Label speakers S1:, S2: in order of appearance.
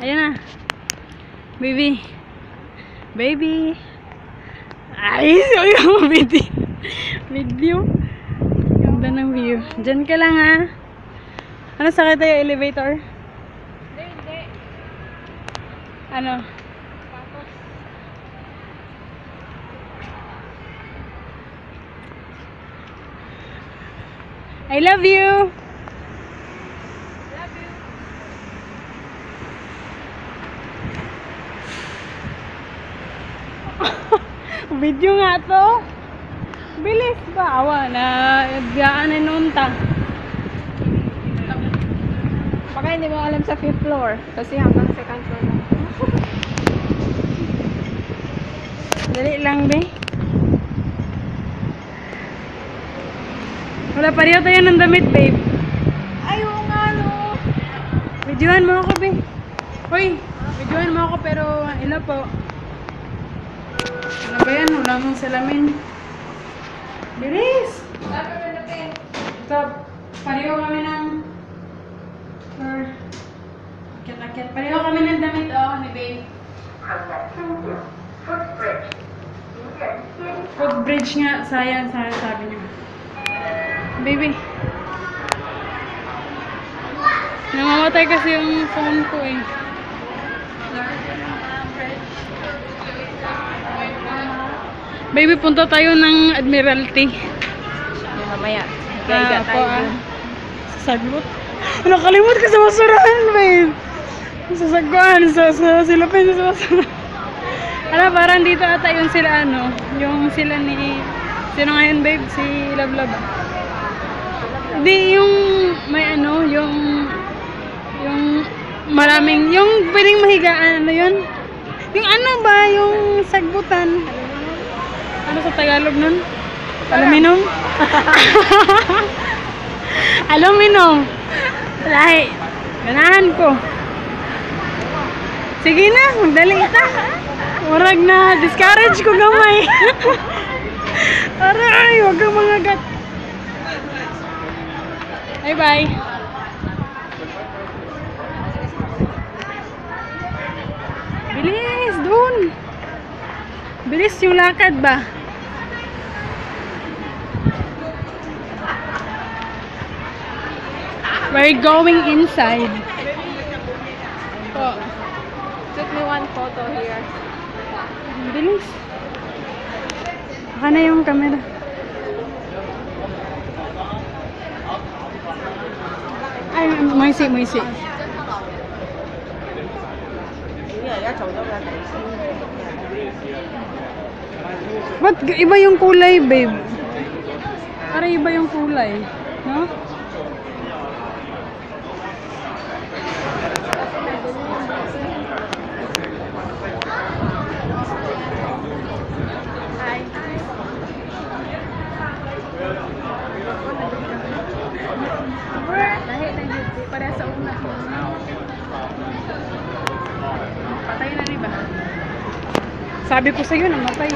S1: Ayan na. Baby. Baby. Ay, yung video. Video. Ganda ng view. Diyan ka lang ha. Ano, sakit tayo elevator?
S2: Hindi.
S1: Ano?
S2: Patos.
S1: I love you.
S2: Love you.
S1: Video nga to. Bilis ba? Awa na. Gaan nunta.
S2: Baka hindi mo alam sa 5th floor. Kasi hanggang 2nd floor lang.
S1: Dali lang, be. Wala, pareho tayo ng damit, babe.
S2: Ayaw nga, no.
S1: Videohan mo ako, be. Hoy, videohan mo ako, pero ina po. Ano ba yan? Wala mong salamin. Bilis!
S2: Sabi mo na, Pen.
S1: Ito, pareho kami ng... Akit-akit. Pareho kami ng damit, oh, ni babe. Footbridge nga, sayang, sabi niyo. Baby. Namamatay kasi yung phone ko eh. Baby, punta tayo ng Admiralty.
S2: Mamaya.
S1: Sasagot. Nakalimot ka sa basurahan, babe. Sasagwan, silapin sa basurahan. Ala, parang dito ata yung sila, ano, yung sila ni... Sino ngayon, babe? Si Lablab. Hindi, yung may ano, yung maraming, yung pwedeng mahigaan, ano yun? Yung ano ba, yung sagbutan. Ano sa Tagalog nun? Aluminum? Aluminum. Lahi. Ganahan ko. Sige na, magdali ita. Murag na, discourage ko gamay. Aray, huwag kang mangagat. Bye-bye. Bilis, dun. Bilis yung lakad ba? We're going inside.
S2: Oh. Took me one photo here.
S1: Bilis. Baka na yung camera. Ay, moisi. Ba't iba yung kulay, babe? Para iba yung kulay, no? Para sa una. Patay na, diba? Sabi ko sa'yo, namatay.